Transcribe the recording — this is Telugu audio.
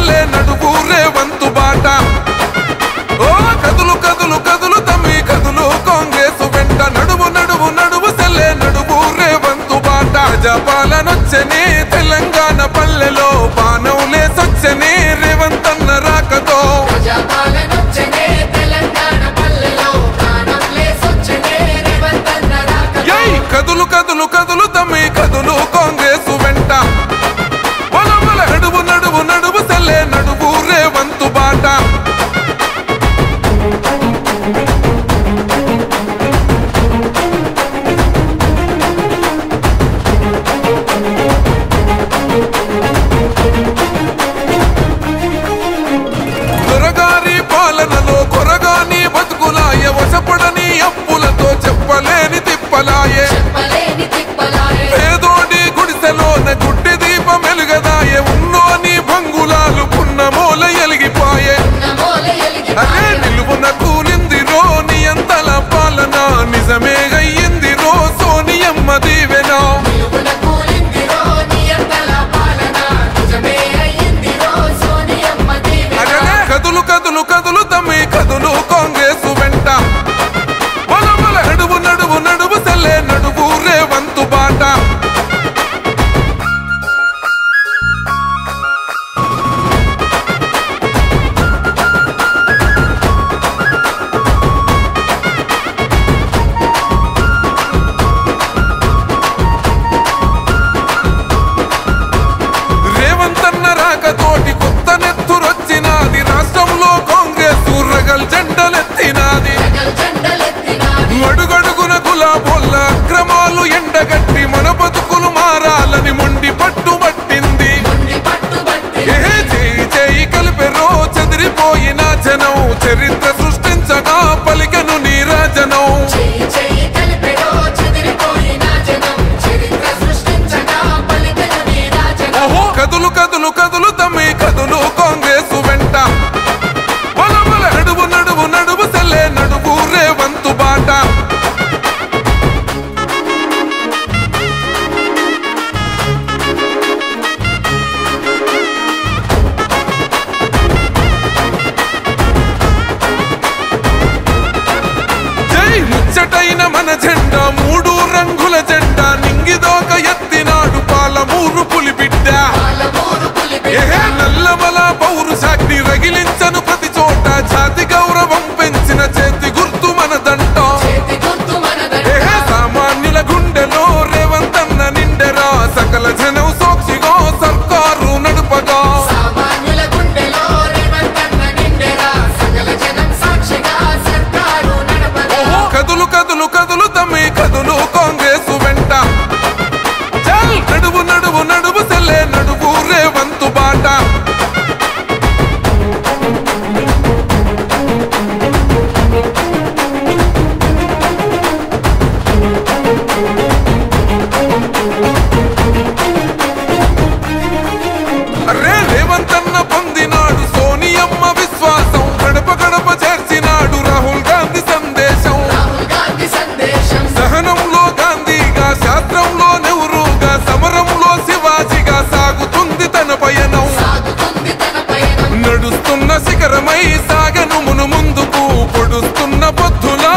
సెల్లే నడువు రేవంతు బాట ఓ కదులు కదులు కదులు తమ్మి కదులు కాంగ్రెస్ వెంట నడువు నడువు నడువు సెల్లే నడువు రేవంతు బాట ప్రజాపాలనొచ్చని తెలంగాణ పల్లెలో బాణం లేసొచ్చని రేవంతన్న రాకతో కదులు కదులు కదులు తమ్మి కదులు కాంగ్రెస్ వెంట నడువు నడువు నడువు సెల్లే నడువు రేవంతు బాట దొరగారి పాలనలో కొరగాని బతుకులాయ వశపడని అప్పులతో చెప్పలేని తిప్పలాయే పేదోడి గుడిసెలోన గుడ్డి దీపం వెలుగదాయే ఉన్నోని భంగులాలు పున్నమూల ఎలిగిపోయే అరే నిలువున కూలిందిరో నియంతల పాలన నిజమే అయ్యిందిరో సోనియమ్మ దీవెనా కదులు కదులు కదులు తమ్మి కదులు కాంగ్రెస్ వెంట నడువు నడువు నడువు సెల్లే నడువు రేవంతు బాట రేవంతన్న రాకతోటి కొత్త నెత్తురొచ్చినాది రాష్ట్రంలో కాంగ్రెస్ రగల్ జెండలెత్తినాది అడుగడుగున గులాబోళ్ళ అక్రమాలు ఎండగట్టి మన బతుకులు మారాలని మొండి పట్టుబట్టింది చేయి చేయి కలిపెరో చెదిరిపోయిన జనం చరిత్ర సృష్టించగా పలికను నీరాజనం కదులు కదులు కదులు తమ్మి కదులు కాంగ్రెస్ వెంట నడువు నడువు నడువు సెల్లే నడువు రేవంతు బాట జై ముచ్చటైన మన జెండా మూడు రంగుల జెండా నింగిదోక ఎత్తినాడు పాలమూరు పులిబిడ్డ నల్లమల పౌరుషాగ్ని రగిలించను ప్రతి చోట జాతి గౌరవం పెంచిన చేతి గుర్తు మనదంట సామాన్యుల గుండెలో రేవంతన్న నిండెరా సకల జనం సాక్షిగా సర్కారు నడుపగా కదులు కదులు కదులు తమ్మి కదులు కాంగ్రెస్ వెంట నడువు నడువు నడువు సెల్లే నడువు రేవంతు బాట అరే రేవంతన్న పొందినాడు సోనియమ్మ విశ్వాసం గడప గడప చేర్చినాడు రాహుల్ గాంధీ సందేశం సహనంలో గాంధీగా శాస్త్రంలో నెహ్రూగా సమరంలో శివాజీగా సాగుతుంది తన పయనం నడుస్తున్న శిఖరమై సాగను మును ముందుకు పొడుస్తున్న పొద్దులా